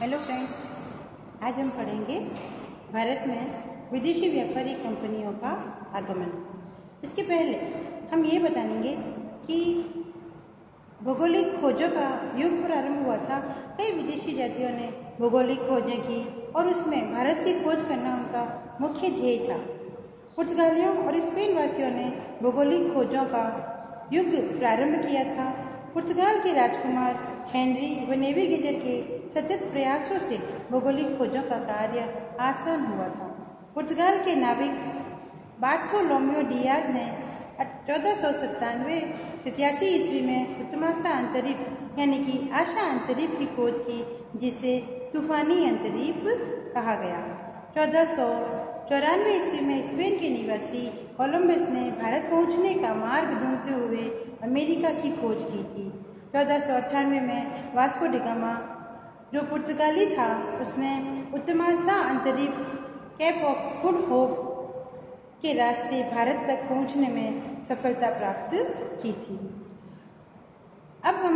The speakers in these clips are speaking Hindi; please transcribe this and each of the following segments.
हेलो फ्रेंड्स, आज हम पढ़ेंगे भारत में विदेशी व्यापारिक कंपनियों का आगमन। इसके पहले हम ये बताएंगे कि भौगोलिक खोजों का युग प्रारंभ हुआ था। कई विदेशी जातियों ने भौगोलिक खोजें की और उसमें भारत की खोज करना उनका मुख्य ध्येय था। पुर्तगालियों और स्पेन वासियों ने भौगोलिक खोजों का युग प्रारंभ किया था। पुर्तगाल के राजकुमार हेनरी व नेविगेटर के सतत प्रयासों से भौगोलिक खोजों का कार्य आसान हुआ था। पुर्तगाल के नाविक बार्थोलोम्यो डियाज ने 1497 ईस्वी में उत्तमासा अंतरीप यानी कि आशा अंतरीप की खोज की, जिसे तूफानी अंतरीप कहा गया। 1494 ईस्वी में स्पेन के निवासी कोलंबस ने भारत पहुंचने का मार्ग ढूंढते हुए अमेरिका की खोज की थी। 1498 में वास्को डी गामा, जो पुर्तगाली था, उसने उत्तमासा अंतरीप केप ऑफ गुड होप के रास्ते भारत तक पहुंचने में सफलता प्राप्त की थी। अब हम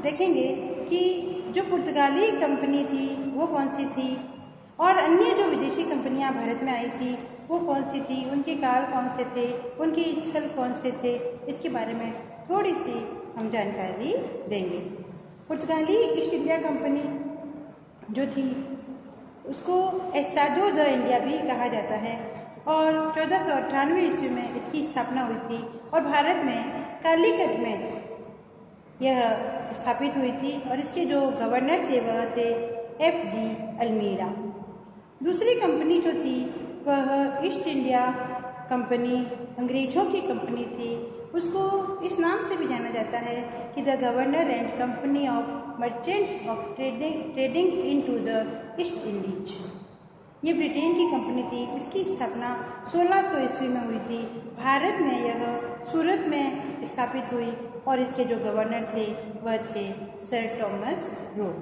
देखेंगे कि जो पुर्तगाली कंपनी थी वो कौन सी थी और अन्य जो विदेशी कंपनियां भारत में आई थी वो कौन सी थी, उनके काल कौन से थे, उनके स्थल कौन से थे, इसके बारे में थोड़ी सी हम जानकारी देंगे। पुर्तगाली ईस्ट इंडिया कंपनी जो थी उसको एस्तादो द इंडिया भी कहा जाता है और 1498 ईस्वी में इसकी स्थापना हुई थी और भारत में कालीकट में यह स्थापित हुई थी और इसके जो गवर्नर थे वह थे FD अल्मीड़ा। दूसरी कंपनी जो थी वह ईस्ट इंडिया कंपनी अंग्रेजों की कंपनी थी। उसको इस नाम से भी जाना जाता है कि the governor and company of merchants of trading into the east Indies. ये ब्रिटेन की कंपनी थी। इसकी स्थापना 1600 ईस्वी में हुई थी। भारत में यह सूरत में स्थापित हुई और इसके जो गवर्नर थे वह थे सर टॉमस रोड।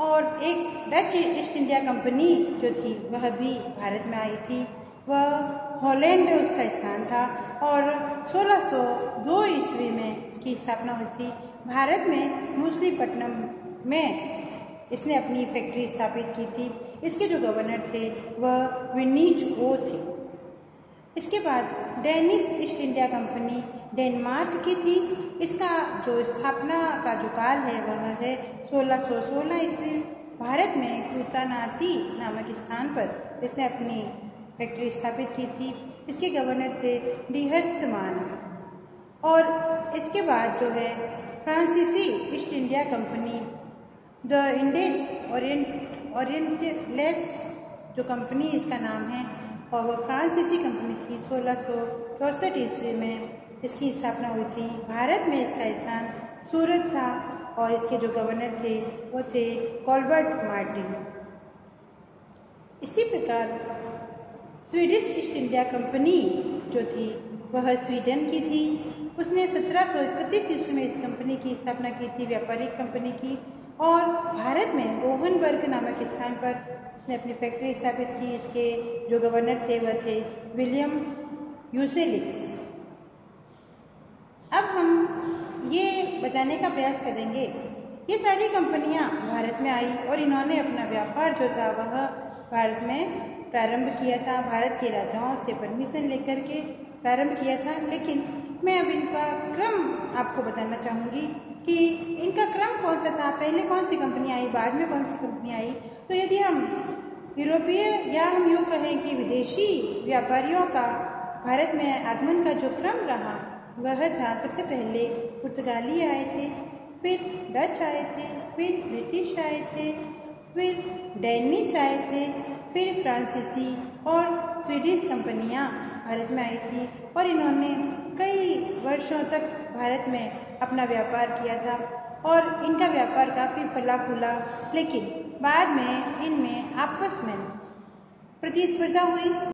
और एक डच ईस्ट इंडिया कंपनी जो थी वह भी भारत में आई थी। वह हॉलैंड में उसका स्थान था और 1602 ईस्वी में इसकी स्थापना हुई थी। भारत में मछलीपट्टनम में इसने अपनी फैक्ट्री स्थापित की थी। इसके जो गवर्नर थे वह विनीज ओ थे। इसके बाद Danish east India company Denmark की थी। इसका जो स्थापना का जो काल है वह है 1616 ईस्वी। भारत में सुल्तानाती नामक स्थान पर इसने अपनी फैक्ट्री स्थापित की थी। इसके गवर्नर थे डिहस्तमान। और इसके बाद जो है फ्रांसीसी ईस्ट इंडिया कंपनी द इंडिस ओरिएंटलेस जो कंपनी इसका नाम है और वह फ्रांसीसी कंपनी थी। 1664 ईस्वी में इसकी स्थापना हुई थी। भारत में इसका स्थान सूरत था और इसके जो गवर्नर थे वो थे कॉल्बर्ट मार्टिन। इसी प्रकार स्वीडिश ईस्ट इंडिया कंपनी जो थी वह स्वीडन की थी। उसने 1731 ईस्वी में इस कंपनी की स्थापना की थी, व्यापारिक कंपनी की। और भारत में गोहनबर्ग नामक स्थान पर इसने अपनी फैक्ट्री स्थापित की। इसके जो गवर्नर थे वह थे विलियम यूसेलिक्स। अब हम ये बताने का प्रयास करेंगे ये सारी कंपनियां भारत में आई और इन्होंने अपना व्यापार जो था वह भारत में प्रारंभ किया था। भारत के राजाओं से परमिशन लेकर के प्रारंभ किया था। लेकिन मैं अब इनका क्रम आपको बताना चाहूँगी कि इनका क्रम कौन सा था, पहले कौन सी कंपनी आई, बाद में कौन सी कंपनी आई। तो यदि हम यूरोपीय या हम यूँ कहें कि विदेशी व्यापारियों का भारत में आगमन का जो क्रम रहा वह था, सबसे पहले पुर्तगाली आए थे, फिर डच आए थे, फिर ब्रिटिश आए थे, फिर डेनिश आए थे, फिर फ्रांसीसी और स्वीडिश कंपनियां भारत में आई थी और इन्होंने कई वर्षों तक भारत में अपना व्यापार किया था और इनका व्यापार काफ़ी फला फूला। लेकिन बाद में इनमें आपस में प्रतिस्पर्धा हुई।